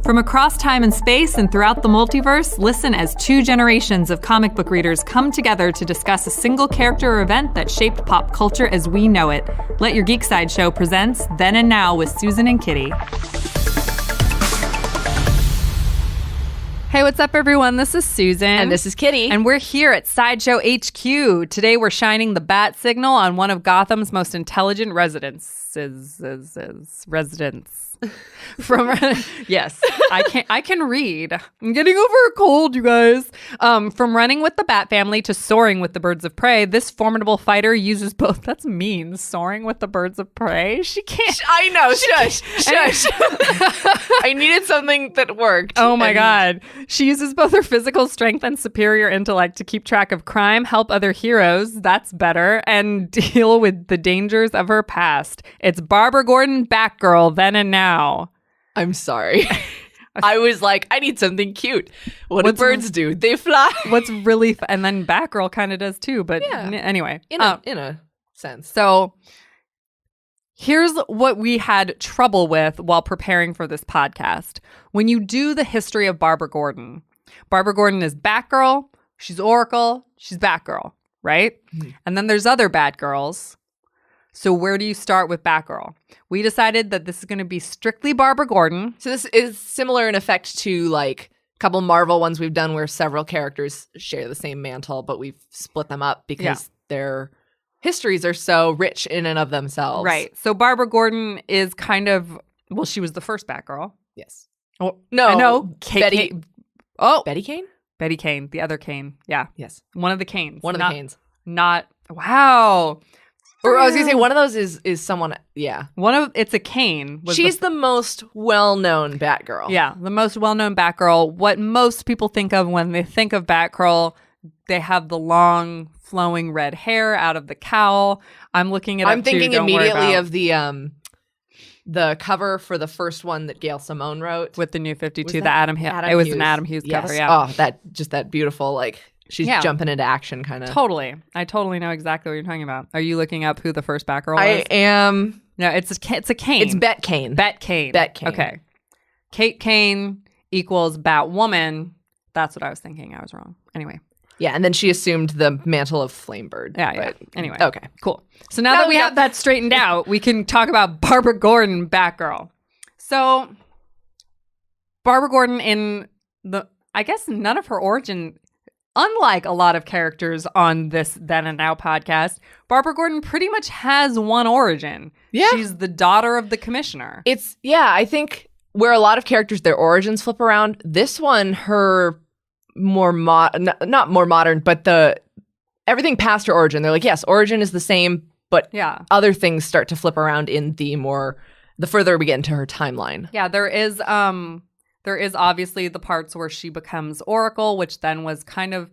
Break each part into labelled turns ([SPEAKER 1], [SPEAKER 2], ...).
[SPEAKER 1] From across time and space and throughout the multiverse, listen as two generations of comic book readers come together to discuss a single character or event that shaped pop culture as we know it. Let Your Geek Side Show presents Then and Now with Susan and Kitty. Hey, what's up, everyone? This is Susan.
[SPEAKER 2] And this is Kitty.
[SPEAKER 1] And we're here at Sideshow HQ. Today, we're shining the bat signal on one of Gotham's most intelligent residents. From yes, I can read. I'm getting over a cold, you guys. From running with the Bat family to soaring with the birds of prey, this formidable fighter uses both. That's mean, soaring with the birds of prey. She can't.
[SPEAKER 2] I know. Shush. I needed something that worked.
[SPEAKER 1] Oh my God. She uses both her physical strength and superior intellect to keep track of crime, help other heroes, that's better, and deal with the dangers of her past. It's Barbara Gordon Batgirl Then and Now.
[SPEAKER 2] I'm sorry. I was like, I need something cute. What do birds do? They fly.
[SPEAKER 1] What's really and then Batgirl kind of does too, but anyway.
[SPEAKER 2] In a sense.
[SPEAKER 1] So here's what we had trouble with while preparing for this podcast. When you do the history of Barbara Gordon is Batgirl, she's Oracle, she's Batgirl, right? Mm-hmm. And then there's other Batgirls. So where do you start with Batgirl? We decided that this is going to be strictly Barbara Gordon.
[SPEAKER 2] So this is similar in effect to like a couple Marvel ones we've done where several characters share the same mantle, but we've split them up because their histories are so rich in and of themselves.
[SPEAKER 1] Right. So Barbara Gordon is kind of, well, she was the first Batgirl.
[SPEAKER 2] Yes.
[SPEAKER 1] Oh, no.
[SPEAKER 2] Betty Kane?
[SPEAKER 1] Betty Kane. The other Kane. Yeah.
[SPEAKER 2] Yes.
[SPEAKER 1] One of the Kanes.
[SPEAKER 2] One of the Kanes.
[SPEAKER 1] Not, wow.
[SPEAKER 2] Or I was going to say, one of those is someone,
[SPEAKER 1] It's a Kane.
[SPEAKER 2] She's the most well-known Batgirl.
[SPEAKER 1] Yeah, the most well-known Batgirl. What most people think of when they think of Batgirl, they have the long, flowing red hair out of the cowl. I'm looking at
[SPEAKER 2] I'm thinking immediately of the cover for the first one that Gail Simone wrote.
[SPEAKER 1] With the New 52, the Adam Hughes. It was an Adam Hughes cover, yeah.
[SPEAKER 2] Oh, that beautiful, like... She's jumping into action, kind of.
[SPEAKER 1] Totally. I totally know exactly what you're talking about. Are you looking up who the first Batgirl
[SPEAKER 2] was?
[SPEAKER 1] I
[SPEAKER 2] am.
[SPEAKER 1] No, it's a Kane.
[SPEAKER 2] It's Bet Kane.
[SPEAKER 1] Bet Kane. Okay. Kate Kane equals Batwoman. That's what I was thinking. I was wrong. Anyway.
[SPEAKER 2] Yeah, and then she assumed the mantle of Flamebird.
[SPEAKER 1] Yeah. Anyway.
[SPEAKER 2] Okay.
[SPEAKER 1] Cool. So now that we have that straightened out, we can talk about Barbara Gordon Batgirl. So, Barbara Gordon I guess none of her origin... Unlike a lot of characters on this Then and Now podcast, Barbara Gordon pretty much has one origin. Yeah. She's the daughter of the commissioner.
[SPEAKER 2] I think where a lot of characters, their origins flip around, this one, her more not more modern, but everything past her origin. They're like, yes, origin is the same, but other things start to flip around in the further we get into her timeline.
[SPEAKER 1] Yeah, there is obviously the parts where she becomes Oracle, which then was kind of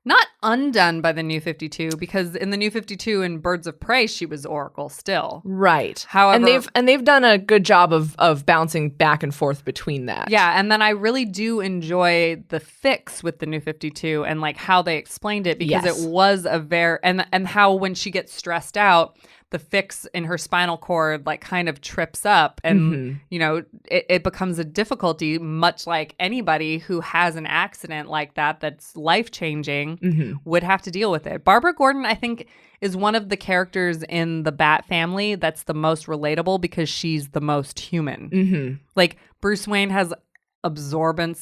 [SPEAKER 1] not undone by the New 52, because in the New 52 and Birds of Prey, she was Oracle still.
[SPEAKER 2] Right.
[SPEAKER 1] However,
[SPEAKER 2] and they've done a good job of bouncing back and forth between that.
[SPEAKER 1] Yeah, and then I really do enjoy the fix with the New 52 and like how they explained it, because it was a and how when she gets stressed out, the fix in her spinal cord like kind of trips up and, it becomes a difficulty, much like anybody who has an accident like that's life-changing would have to deal with it. Barbara Gordon, I think, is one of the characters in the Bat family that's the most relatable because she's the most human. Mm-hmm. Like Bruce Wayne has exorbitant.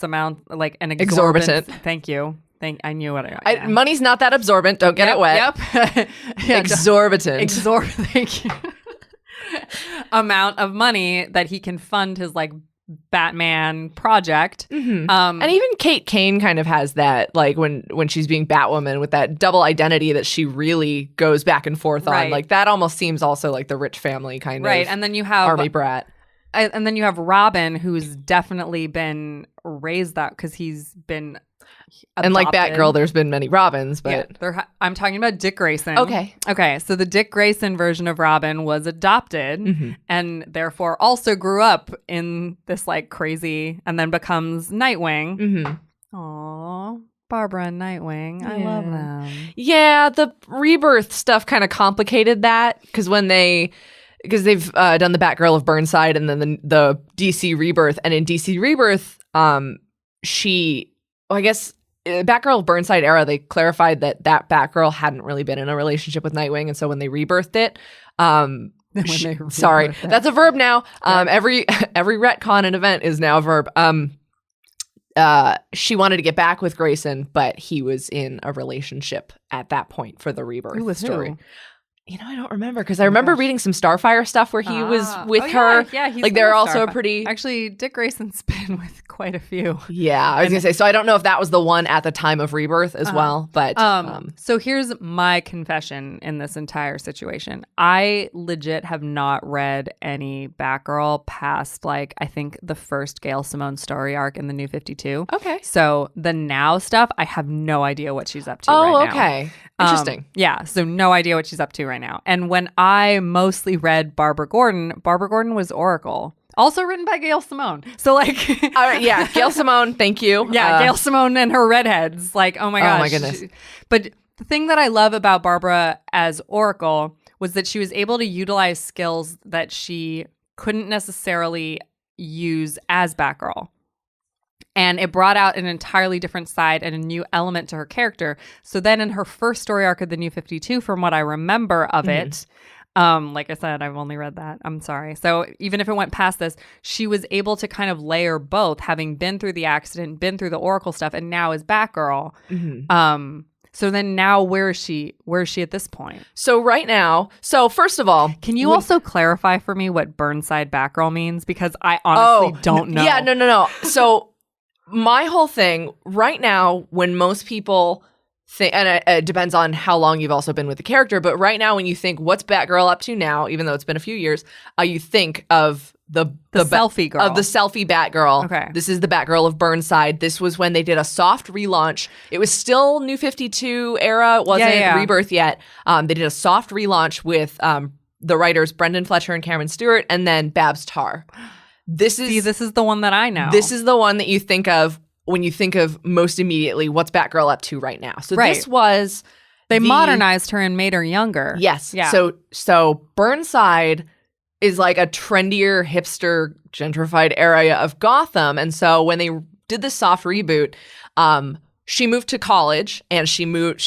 [SPEAKER 1] Thank you. I knew what I
[SPEAKER 2] money's not that absorbent. Don't get it wet.
[SPEAKER 1] Yep.
[SPEAKER 2] Exorbitant.
[SPEAKER 1] Thank you. Amount of money that he can fund his like Batman project.
[SPEAKER 2] Mm-hmm. And even Kate Kane kind of has that, like when she's being Batwoman with that double identity that she really goes back and forth on. Like that almost seems also like the rich family kind of.
[SPEAKER 1] And then you have
[SPEAKER 2] army brat.
[SPEAKER 1] And then you have Robin, who's definitely been raised that because he's been adopted.
[SPEAKER 2] And like Batgirl, there's been many Robins, but
[SPEAKER 1] I'm talking about Dick Grayson.
[SPEAKER 2] Okay.
[SPEAKER 1] So the Dick Grayson version of Robin was adopted and therefore also grew up in this like crazy, and then becomes Nightwing. Mm-hmm. Aww. Barbara and Nightwing. I love them.
[SPEAKER 2] Yeah, the Rebirth stuff kind of complicated that because when they because they've done the Batgirl of Burnside and then the DC Rebirth. And in DC Rebirth, I guess Batgirl of Burnside era, they clarified that Batgirl hadn't really been in a relationship with Nightwing. And so when they rebirthed it, sorry, that's a verb now. Every retcon and event is now a verb. She wanted to get back with Grayson, but he was in a relationship at that point for the Rebirth story. I don't remember because I remember reading some Starfire stuff where he was with her.
[SPEAKER 1] Yeah, he's
[SPEAKER 2] like they're also pretty.
[SPEAKER 1] Actually, Dick Grayson's been with quite a few.
[SPEAKER 2] Yeah, I was gonna say. So I don't know if that was the one at the time of Rebirth as well. But
[SPEAKER 1] so here's my confession in this entire situation. I legit have not read any Batgirl past I think the first Gail Simone story arc in the New 52.
[SPEAKER 2] Okay.
[SPEAKER 1] So the now stuff, I have no idea what she's up to right now.
[SPEAKER 2] Oh, okay. Interesting.
[SPEAKER 1] Yeah, so no idea what she's up to right now. And when I mostly read Barbara Gordon was Oracle. Also written by Gail Simone. So
[SPEAKER 2] yeah, Gail Simone, thank you.
[SPEAKER 1] Yeah, Gail Simone and her redheads. Oh my gosh.
[SPEAKER 2] Oh my goodness.
[SPEAKER 1] But the thing that I love about Barbara as Oracle was that she was able to utilize skills that she couldn't necessarily use as Batgirl. And it brought out an entirely different side and a new element to her character. So then in her first story arc of the New 52, from what I remember of it, like I said, I've only read that. I'm sorry. So even if it went past this, she was able to kind of layer both, having been through the accident, been through the Oracle stuff, and now is Batgirl. So then now where is she at this point?
[SPEAKER 2] So right now, first of all,
[SPEAKER 1] can you also clarify for me what Burnside Batgirl means? Because I honestly don't know.
[SPEAKER 2] Yeah, no. So my whole thing right now, when most people think, and it depends on how long you've also been with the character, but right now when you think, what's Batgirl up to now, even though it's been a few years, you think of the
[SPEAKER 1] selfie girl.
[SPEAKER 2] Of the selfie Batgirl.
[SPEAKER 1] Okay.
[SPEAKER 2] This is the Batgirl of Burnside. This was when they did a soft relaunch. It was still New 52 era. It wasn't Rebirth yet. They did a soft relaunch with the writers Brendan Fletcher and Cameron Stewart, and then Babs Tarr. This is the one that I know. This is the one that you think of when you think of most immediately what's Batgirl up to right now. So this was...
[SPEAKER 1] They modernized her and made her younger.
[SPEAKER 2] Yes. Yeah. So Burnside is like a trendier, hipster, gentrified area of Gotham. And so when they did the soft reboot, she moved to college and she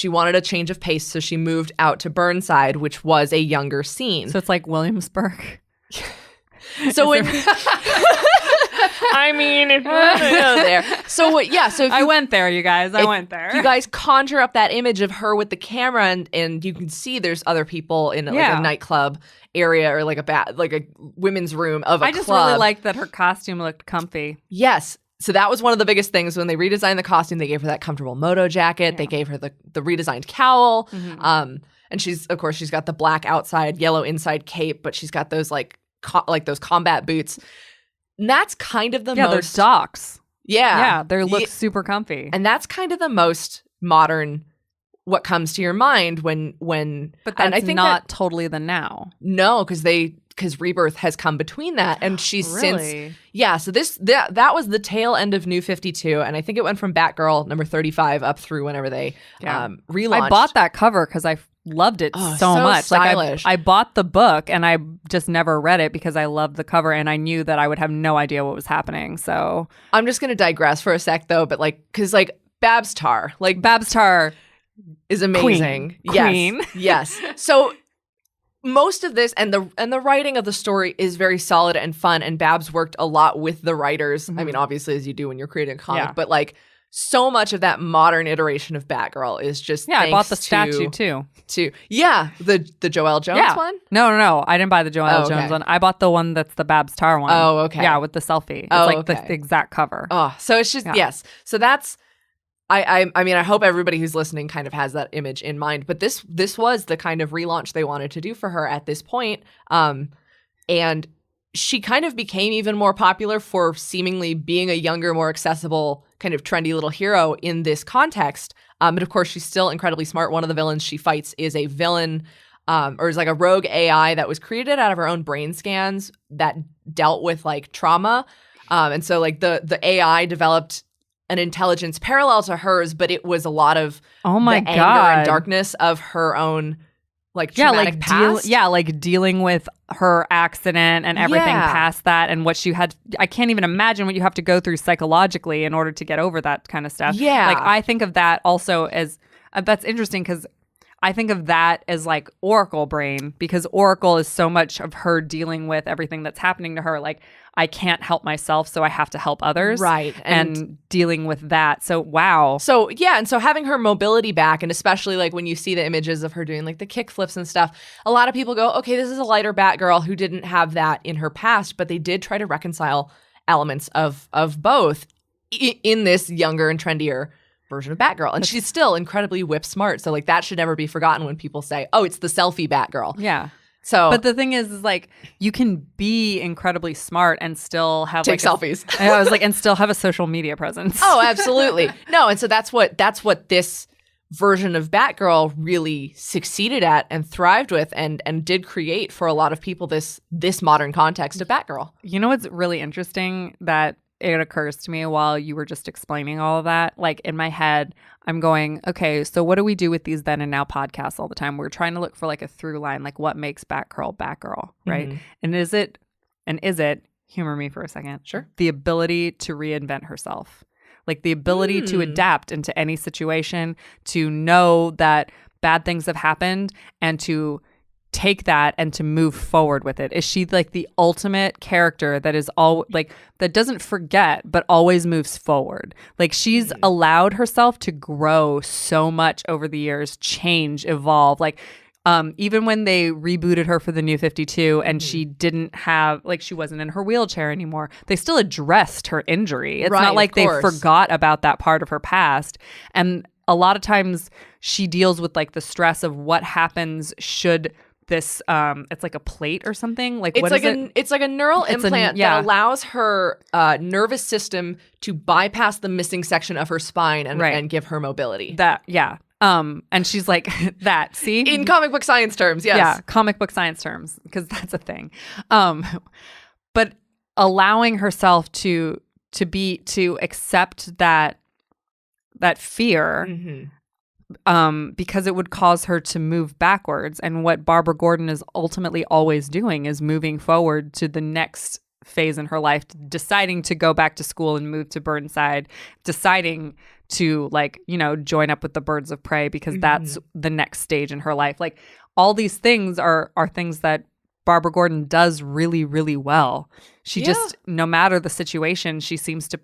[SPEAKER 2] wanted a change of pace. So she moved out to Burnside, which was a younger scene.
[SPEAKER 1] So it's like Williamsburg.
[SPEAKER 2] So when I mean, if you want to go there. So if
[SPEAKER 1] I went there, you guys. I went there.
[SPEAKER 2] You guys conjure up that image of her with the camera, and you can see there's other people in like a nightclub area or like a women's room of a club.
[SPEAKER 1] I just really liked that her costume looked comfy.
[SPEAKER 2] Yes. So that was one of the biggest things when they redesigned the costume. They gave her that comfortable moto jacket. Yeah. They gave her the redesigned cowl. And she's got the black outside, yellow inside cape, but she's got those like those combat boots. And that's kind of the most...
[SPEAKER 1] Yeah, they're socks.
[SPEAKER 2] Yeah.
[SPEAKER 1] Yeah, they look super comfy.
[SPEAKER 2] And that's kind of the most modern, what comes to your mind when...
[SPEAKER 1] But that's, and I think not totally the now.
[SPEAKER 2] No, because Rebirth has come between that. And she's since... Yeah, so that was the tail end of New 52. And I think it went from Batgirl number 35 up through whenever they relaunched.
[SPEAKER 1] I bought that cover because I loved it so much.
[SPEAKER 2] Stylish.
[SPEAKER 1] I bought the book and I just never read it because I loved the cover and I knew that I would have no idea what was happening. So
[SPEAKER 2] I'm just gonna digress for a sec though, but because Babs Tarr is amazing.
[SPEAKER 1] Queen.
[SPEAKER 2] Yes. So most of this and the writing of the story is very solid and fun, and Babs worked a lot with the writers. I mean, obviously as you do when you're creating a comic, but so much of that modern iteration of Batgirl is just
[SPEAKER 1] I bought the statue too.
[SPEAKER 2] The Joelle Jones one?
[SPEAKER 1] No, I didn't buy the Joelle Jones one. I bought the one that's the Babs Tarr one.
[SPEAKER 2] Oh, okay.
[SPEAKER 1] Yeah, with the selfie. It's the exact cover.
[SPEAKER 2] Oh, so it's just yes. So that's I mean, I hope everybody who's listening kind of has that image in mind. But this was the kind of relaunch they wanted to do for her at this point. And she kind of became even more popular for seemingly being a younger, more accessible, kind of trendy little hero in this context. But of course, she's still incredibly smart. One of the villains she fights is a villain, or is like a rogue AI that was created out of her own brain scans that dealt with trauma. And so the AI developed an intelligence parallel to hers, but it was a lot of
[SPEAKER 1] anger
[SPEAKER 2] and darkness of her own traumatic past.
[SPEAKER 1] Dealing with her accident and everything past that, and what she had. I can't even imagine what you have to go through psychologically in order to get over that kind of stuff.
[SPEAKER 2] Yeah.
[SPEAKER 1] Like, I think of that also as that's interesting, because I think of that as like Oracle brain, because Oracle is so much of her dealing with everything that's happening to her. Like, I can't help myself, so I have to help others.
[SPEAKER 2] Right.
[SPEAKER 1] And dealing with that. So, wow.
[SPEAKER 2] So, yeah. And so having her mobility back, and especially like when you see the images of her doing like the kick flips and stuff, a lot of people go, okay, this is a lighter Batgirl who didn't have that in her past, but they did try to reconcile elements of both in this younger and trendier version of Batgirl. And she's still incredibly whip smart. So like that should never be forgotten when people say, oh, it's the selfie Batgirl.
[SPEAKER 1] Yeah.
[SPEAKER 2] So,
[SPEAKER 1] but the thing is like, you can be incredibly smart and still have
[SPEAKER 2] take selfies.
[SPEAKER 1] I was like, and still have a social media presence.
[SPEAKER 2] Oh, absolutely. No, and so that's what this version of Batgirl really succeeded at and thrived with, and did create for a lot of people this modern context of Batgirl.
[SPEAKER 1] You know what's really interesting that it occurs to me while you were just explaining all of that? Like, in my head, I'm going, okay, so what do we do with these then and now podcasts all the time? We're trying to look for like a through line, like what makes Batgirl, right? Mm-hmm. And is it, humor me for a second,
[SPEAKER 2] sure,
[SPEAKER 1] the ability to reinvent herself, like the ability to adapt into any situation, to know that bad things have happened and to take that and to move forward with it? Is she like the ultimate character that is all like that doesn't forget but always moves forward? Like, she's allowed herself to grow so much over the years, change, evolve. Like, even when they rebooted her for the New 52 and she didn't have, like, she wasn't in her wheelchair anymore, they still addressed her injury. It's not like they forgot about that part of her past. And a lot of times she deals with like the stress of what happens should this it's like a plate or something, like
[SPEAKER 2] it's like a neural implant that allows her nervous system to bypass the missing section of her spine and give her mobility.
[SPEAKER 1] And she's like that, see,
[SPEAKER 2] in comic book science terms. Yes.
[SPEAKER 1] Yeah, comic book science terms, because that's a thing. But allowing herself to accept that fear, because it would cause her to move backwards. And what Barbara Gordon is ultimately always doing is moving forward to the next phase in her life, deciding to go back to school and move to Burnside, deciding to, like, you know, join up with the Birds of Prey, because that's the next stage in her life. Like, all these things are things that Barbara Gordon does really, really well. She just, no matter the situation, she seems to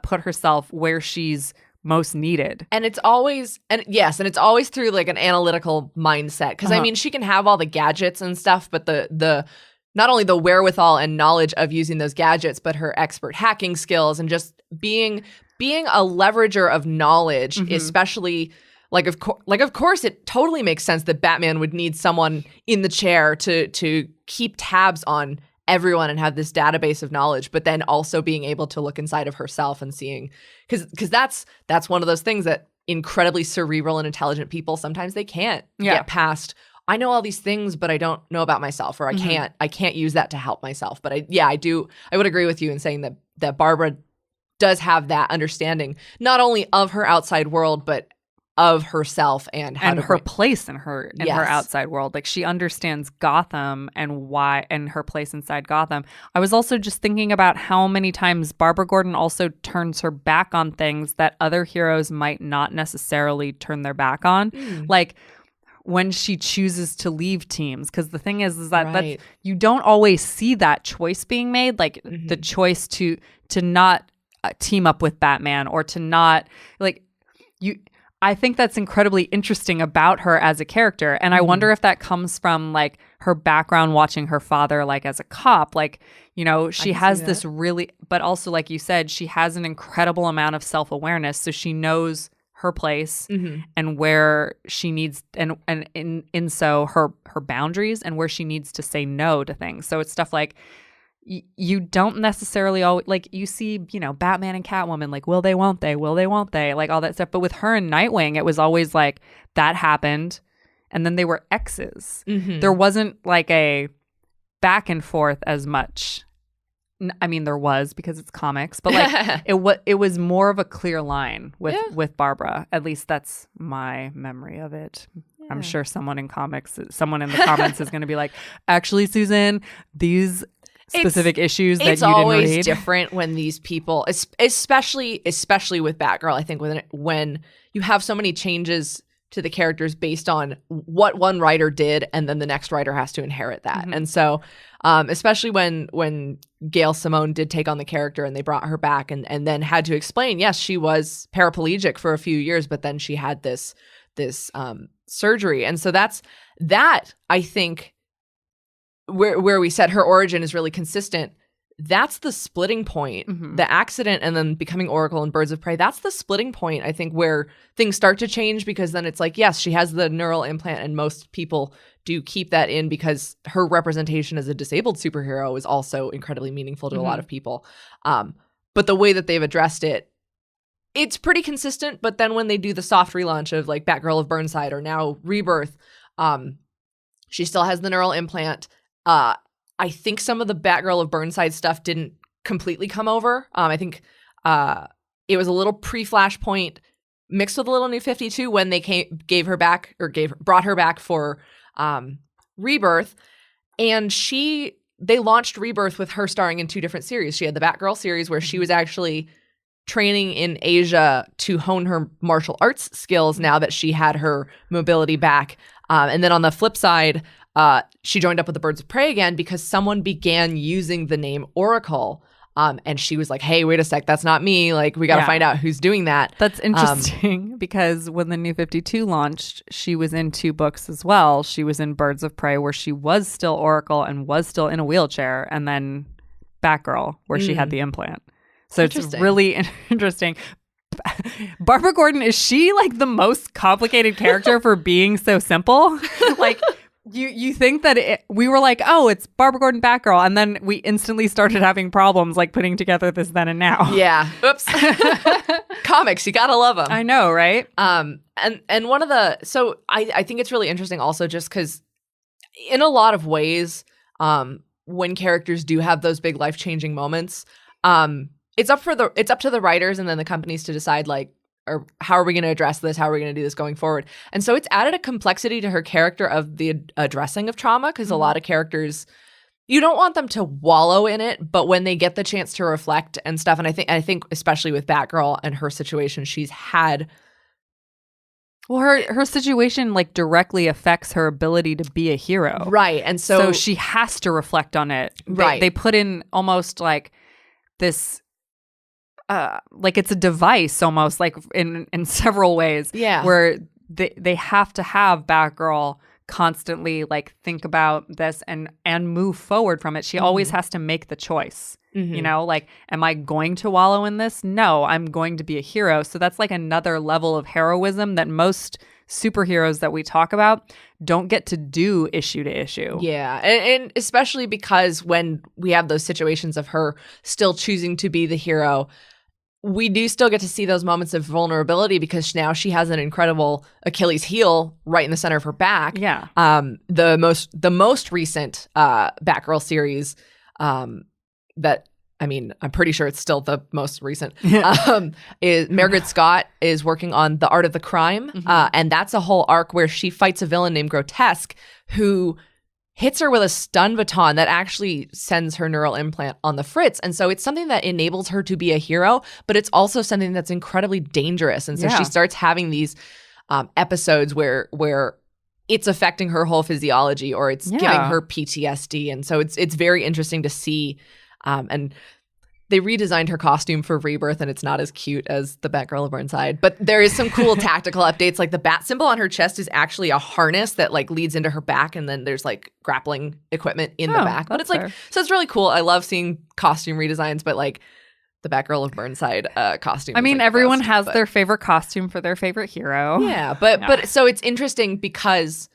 [SPEAKER 1] put herself where she's most needed.
[SPEAKER 2] And it's always through like an analytical mindset, because I mean, she can have all the gadgets and stuff, but the not only the wherewithal and knowledge of using those gadgets, but her expert hacking skills and just being a leverager of knowledge, especially of course it totally makes sense that Batman would need someone in the chair to keep tabs on everyone and have this database of knowledge, but then also being able to look inside of herself and seeing, because that's one of those things that incredibly cerebral and intelligent people, sometimes they can't get past. I know all these things, but I don't know about myself, or I can't use that to help myself. But I would agree with you in saying that Barbara does have that understanding, not only of her outside world, but of herself and
[SPEAKER 1] her place in her outside world. Like, she understands Gotham and her place inside Gotham. I was also just thinking about how many times Barbara Gordon also turns her back on things that other heroes might not necessarily turn their back on. Like, when she chooses to leave teams, because the thing is that that's, you don't always see that choice being made, like the choice to not team up with Batman, or to not, like, I think that's incredibly interesting about her as a character. And I wonder if that comes from like her background watching her father, like as a cop, like, you know, she has this really, but also, like you said, she has an incredible amount of self-awareness. So she knows her place and where she needs, and in so her boundaries, and where she needs to say no to things. So it's stuff like, you don't necessarily always, like, you see, you know, Batman and Catwoman, like, will they, won't they, like all that stuff. But with her and Nightwing, it was always like, that happened, and then they were exes. There wasn't like a back and forth as much. I mean, there was, because it's comics, but like it was more of a clear line with Barbara. At least that's my memory of it. I'm sure someone in the comments is going to be like, actually, Susan, these specific issues that you didn't read. It's
[SPEAKER 2] always different when these people, especially with Batgirl, I think when you have so many changes to the characters based on what one writer did, and then the next writer has to inherit that. Mm-hmm. And so, especially when Gail Simone did take on the character and they brought her back and then had to explain, yes, she was paraplegic for a few years, but then she had this surgery. And so that I think where we said her origin is really consistent. That's the splitting point. Mm-hmm. The accident and then becoming Oracle and Birds of Prey, that's the splitting point, I think, where things start to change, because then it's like, yes, she has the neural implant, and most people do keep that in because her representation as a disabled superhero is also incredibly meaningful to mm-hmm. a lot of people. But the way that they've addressed it, it's pretty consistent. But then when they do the soft relaunch of like Batgirl of Burnside or now Rebirth, she still has the neural implant. I think some of the Batgirl of Burnside stuff didn't completely come over. I think it was a little pre-Flashpoint mixed with a little New 52 when they brought her back for Rebirth. And they launched Rebirth with her starring in 2 different series. She had the Batgirl series where she was actually training in Asia to hone her martial arts skills now that she had her mobility back. And then on the flip side, she joined up with the Birds of Prey again because someone began using the name Oracle. And she was like, hey, wait a sec, that's not me. Like, we got to find out who's doing that.
[SPEAKER 1] That's interesting because when the New 52 launched, she was in 2 books as well. She was in Birds of Prey, where she was still Oracle and was still in a wheelchair, and then Batgirl, where she had the implant. So it's really interesting. Barbara Gordon, is she like the most complicated character for being so simple? Like, you think that we were like, oh, it's Barbara Gordon Batgirl, and then we instantly started having problems like putting together this then and now.
[SPEAKER 2] Yeah. Oops. Comics, you gotta love them.
[SPEAKER 1] I know, right?
[SPEAKER 2] And one of the, so I think it's really interesting also just because in a lot of ways, when characters do have those big life-changing moments, it's up to the writers and then the companies to decide like, or how are we going to address this? How are we going to do this going forward? And so it's added a complexity to her character of the addressing of trauma, because mm-hmm. a lot of characters, you don't want them to wallow in it, but when they get the chance to reflect and stuff, and I think especially with Batgirl and her situation, she's had.
[SPEAKER 1] Well, her situation like directly affects her ability to be a hero,
[SPEAKER 2] right? And so
[SPEAKER 1] she has to reflect on it,
[SPEAKER 2] right?
[SPEAKER 1] They put in almost like this. Like it's a device almost like in several ways, where they have to have Batgirl constantly like think about this and move forward from it. She mm-hmm. always has to make the choice, mm-hmm. you know, like, am I going to wallow in this? No, I'm going to be a hero. So that's like another level of heroism that most superheroes that we talk about don't get to do issue to issue.
[SPEAKER 2] Yeah. And especially because when we have those situations of her still choosing to be the hero, we do still get to see those moments of vulnerability because now she has an incredible Achilles heel right in the center of her back.
[SPEAKER 1] Yeah.
[SPEAKER 2] The most recent Batgirl series that, I mean, I'm pretty sure it's still the most recent, is Margaret Scott is working on The Art of the Crime. Mm-hmm. And that's a whole arc where she fights a villain named Grotesque who hits her with a stun baton that actually sends her neural implant on the fritz. And so it's something that enables her to be a hero, but it's also something that's incredibly dangerous. And so she starts having these episodes where it's affecting her whole physiology or it's giving her PTSD. And so it's very interesting to see. And they redesigned her costume for Rebirth, and it's not as cute as the Batgirl of Burnside. But there is some cool tactical updates. Like the bat symbol on her chest is actually a harness that like leads into her back, and then there's like grappling equipment in the back. But it's like, so it's really cool. I love seeing costume redesigns, but like the Batgirl of Burnside costume.
[SPEAKER 1] I mean,
[SPEAKER 2] like
[SPEAKER 1] everyone has their favorite costume for their favorite hero.
[SPEAKER 2] Yeah, but so it's interesting because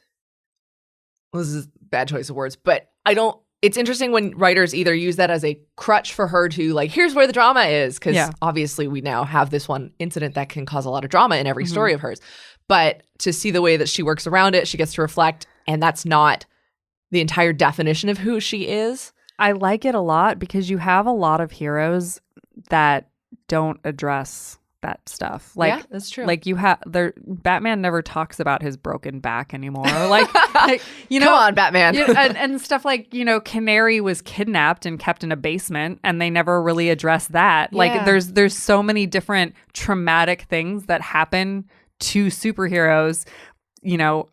[SPEAKER 2] this is a bad choice of words, but it's interesting when writers either use that as a crutch for her to like, here's where the drama is. Because obviously we now have this one incident that can cause a lot of drama in every story of hers. But to see the way that she works around it, she gets to reflect. And that's not the entire definition of who she is.
[SPEAKER 1] I like it a lot because you have a lot of heroes that don't address that stuff. Like,
[SPEAKER 2] yeah, that's true.
[SPEAKER 1] Like Batman never talks about his broken back anymore. Like you know,
[SPEAKER 2] come on, Batman.
[SPEAKER 1] and stuff like, you know, Canary was kidnapped and kept in a basement, and they never really address that.
[SPEAKER 2] Yeah.
[SPEAKER 1] Like there's so many different traumatic things that happen to superheroes, you know,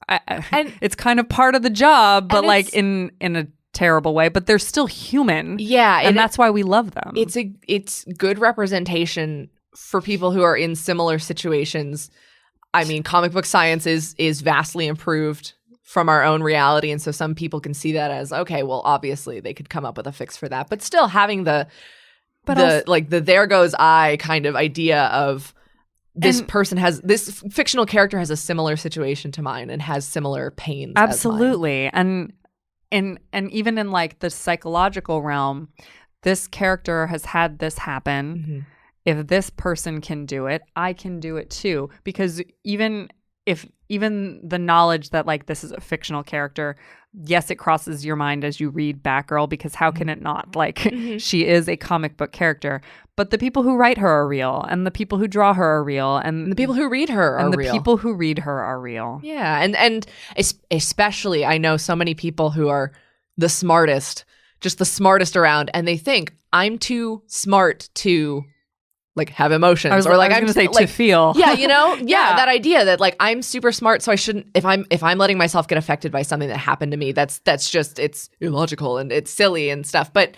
[SPEAKER 1] and it's kind of part of the job, but like in a terrible way, but they're still human.
[SPEAKER 2] Yeah,
[SPEAKER 1] and that's why we love them.
[SPEAKER 2] It's good representation for people who are in similar situations. I mean, comic book science is vastly improved from our own reality, and so some people can see that as, okay, well, obviously they could come up with a fix for that, but still having the there goes I kind of idea of this fictional character has a similar situation to mine and has similar pains.
[SPEAKER 1] Absolutely. And even in like the psychological realm, this character has had this happen.
[SPEAKER 2] Mm-hmm.
[SPEAKER 1] If this person can do it, I can do it too. Because even the knowledge that like this is a fictional character, yes, it crosses your mind as you read Batgirl, because how can it not? Like she is a comic book character, but the people who write her are real, and the people who draw her are real, and
[SPEAKER 2] the people who read her are real.
[SPEAKER 1] People who read her are real.
[SPEAKER 2] Yeah, and especially I know so many people who are the smartest, just the smartest around, and they think I'm too smart to like have emotions,
[SPEAKER 1] I'm going to say
[SPEAKER 2] like,
[SPEAKER 1] to feel.
[SPEAKER 2] Yeah, you know, yeah, that idea that like I'm super smart, so I shouldn't. If I'm letting myself get affected by something that happened to me, that's just it's illogical and it's silly and stuff. But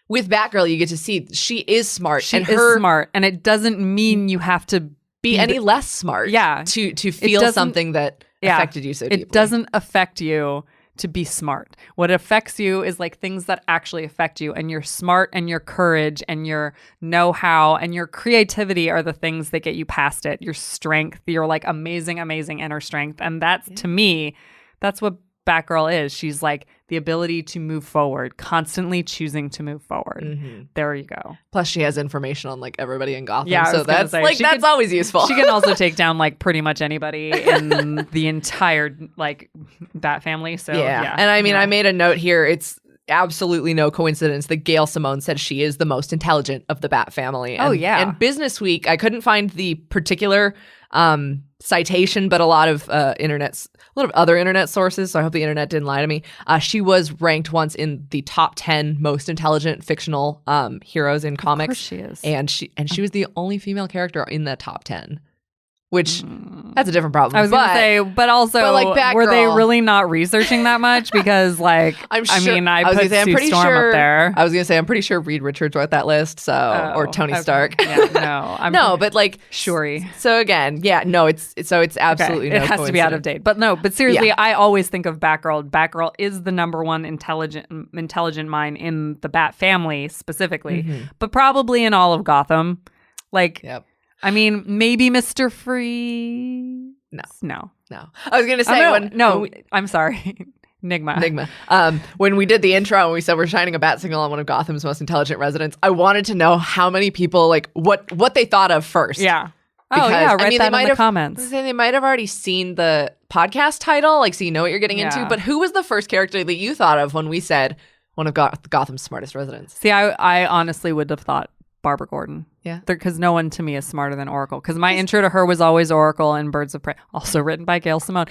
[SPEAKER 2] with Batgirl, you get to see she is smart.
[SPEAKER 1] She is smart, and it doesn't mean you have to
[SPEAKER 2] be any less smart. Yeah, to feel something that affected you so deeply.
[SPEAKER 1] It doesn't affect you to be smart. What affects you is like things that actually affect you, and your smart and your courage and your know-how and your creativity are the things that get you past it. Your strength, your like amazing inner strength. And that's to me, that's what Batgirl is. She's like the ability to move forward, constantly choosing to move forward. Mm-hmm. There you go.
[SPEAKER 2] Plus she has information on like everybody in Gotham.
[SPEAKER 1] Yeah,
[SPEAKER 2] so that's like that's always useful.
[SPEAKER 1] She can also take down like pretty much anybody in the entire like Bat family. So yeah.
[SPEAKER 2] And I mean, I made a note here. It's absolutely no coincidence that Gail Simone said she is the most intelligent of the Bat family. And, and Business Week, I couldn't find the particular citation, but a lot of other internet sources, so I hope the internet didn't lie to me. She was ranked once in the top 10 most intelligent fictional heroes in comics.
[SPEAKER 1] Of course she is.
[SPEAKER 2] And she was the only female character in the top 10. Which that's a different problem.
[SPEAKER 1] I was going to say, but also, like Batgirl, were they really not researching that much? Because, like, I put Sue Storm up there.
[SPEAKER 2] I was going to say, I'm pretty sure Reed Richards wrote that list, or Tony Stark.
[SPEAKER 1] Yeah, no,
[SPEAKER 2] but like
[SPEAKER 1] Shuri.
[SPEAKER 2] So again, it's absolutely
[SPEAKER 1] it has to be out of date. But no, but seriously, I always think of Batgirl. Batgirl is the number one intelligent mind in the Bat family specifically, but probably in all of Gotham. Like.
[SPEAKER 2] Yep.
[SPEAKER 1] I mean, maybe Mr. Freeze. No.
[SPEAKER 2] I was gonna say
[SPEAKER 1] I'm sorry, Nigma.
[SPEAKER 2] When we did the intro and we said we're shining a bat signal on one of Gotham's most intelligent residents, I wanted to know how many people like what they thought of first.
[SPEAKER 1] Yeah. Because, that in the comments.
[SPEAKER 2] They might have already seen the podcast title, like so you know what you're getting into. But who was the first character that you thought of when we said one of Gotham's smartest residents?
[SPEAKER 1] See, I honestly would have thought Barbara Gordon.
[SPEAKER 2] Yeah.
[SPEAKER 1] Because no one to me is smarter than Oracle. Because my intro to her was always Oracle and Birds of Prey. Also written by Gail Simone.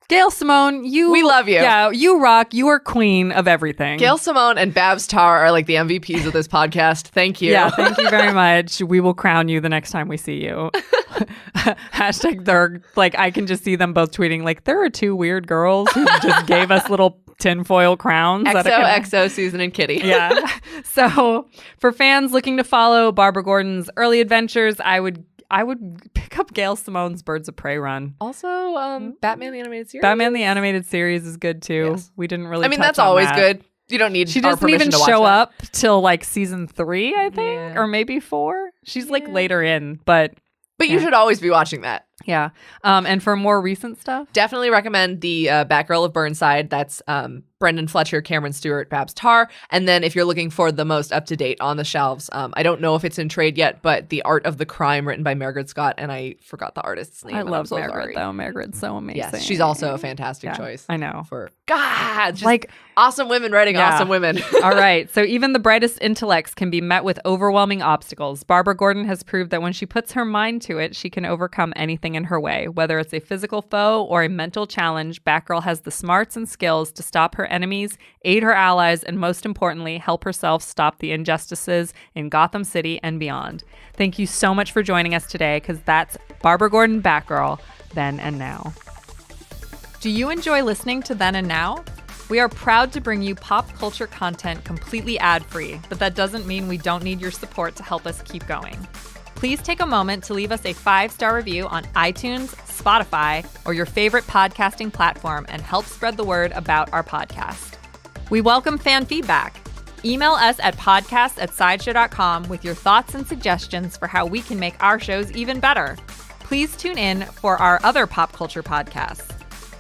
[SPEAKER 1] Gail Simone, we
[SPEAKER 2] love you.
[SPEAKER 1] Yeah, you rock. You are queen of everything.
[SPEAKER 2] Gail Simone and Babs Tarr are like the MVPs of this podcast. Thank you.
[SPEAKER 1] Yeah, thank you very much. We will crown you the next time we see you. Hashtag they're like, I can just see them both tweeting like, there are two weird girls who just gave us little tinfoil crowns.
[SPEAKER 2] XOXO, Susan and Kitty.
[SPEAKER 1] Yeah. So for fans looking to follow Barbara Gordon's early adventures, I would pick up Gail Simone's Birds of Prey run.
[SPEAKER 2] Also, Batman the Animated Series.
[SPEAKER 1] Batman the Animated Series is good too. Yes. We didn't really.
[SPEAKER 2] That's always good. You don't need.
[SPEAKER 1] She doesn't even show up till like season 3, I think, or maybe 4. She's like later in, but
[SPEAKER 2] you should always be watching that.
[SPEAKER 1] Yeah. And for more recent stuff?
[SPEAKER 2] Definitely recommend the Batgirl of Burnside. That's Brendan Fletcher, Cameron Stewart, Babs Tarr. And then if you're looking for the most up-to-date on the shelves, I don't know if it's in trade yet, but The Art of the Crime, written by Margaret Scott, and I forgot the artist's name.
[SPEAKER 1] I love Margaret, though. Margaret's so amazing.
[SPEAKER 2] Yes, she's also a fantastic choice.
[SPEAKER 1] I know.
[SPEAKER 2] Just like awesome women writing awesome women.
[SPEAKER 1] All right. So even the brightest intellects can be met with overwhelming obstacles. Barbara Gordon has proved that when she puts her mind to it, she can overcome anything in her way. Whether it's a physical foe or a mental challenge, Batgirl has the smarts and skills to stop her enemies, aid her allies, and most importantly, help herself stop the injustices in Gotham City and beyond. Thank you so much for joining us today, because that's Barbara Gordon Batgirl, Then and Now. Do you enjoy listening to Then and Now? We are proud to bring you pop culture content completely ad-free, but that doesn't mean we don't need your support to help us keep going. Please take a moment to leave us a 5-star review on iTunes, Spotify, or your favorite podcasting platform and help spread the word about our podcast. We welcome fan feedback. Email us at podcast@sideshow.com with your thoughts and suggestions for how we can make our shows even better. Please tune in for our other pop culture podcasts.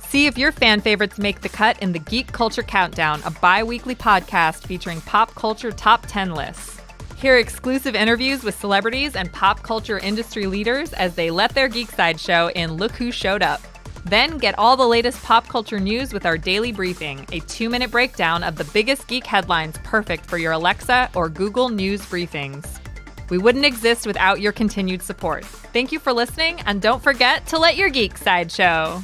[SPEAKER 1] See if your fan favorites make the cut in the Geek Culture Countdown, a bi-weekly podcast featuring pop culture top 10 lists. Hear exclusive interviews with celebrities and pop culture industry leaders as they let their geek side show in Look Who Showed Up. Then get all the latest pop culture news with our daily briefing, a 2-minute breakdown of the biggest geek headlines perfect for your Alexa or Google News briefings. We wouldn't exist without your continued support. Thank you for listening, and don't forget to let your geek side show.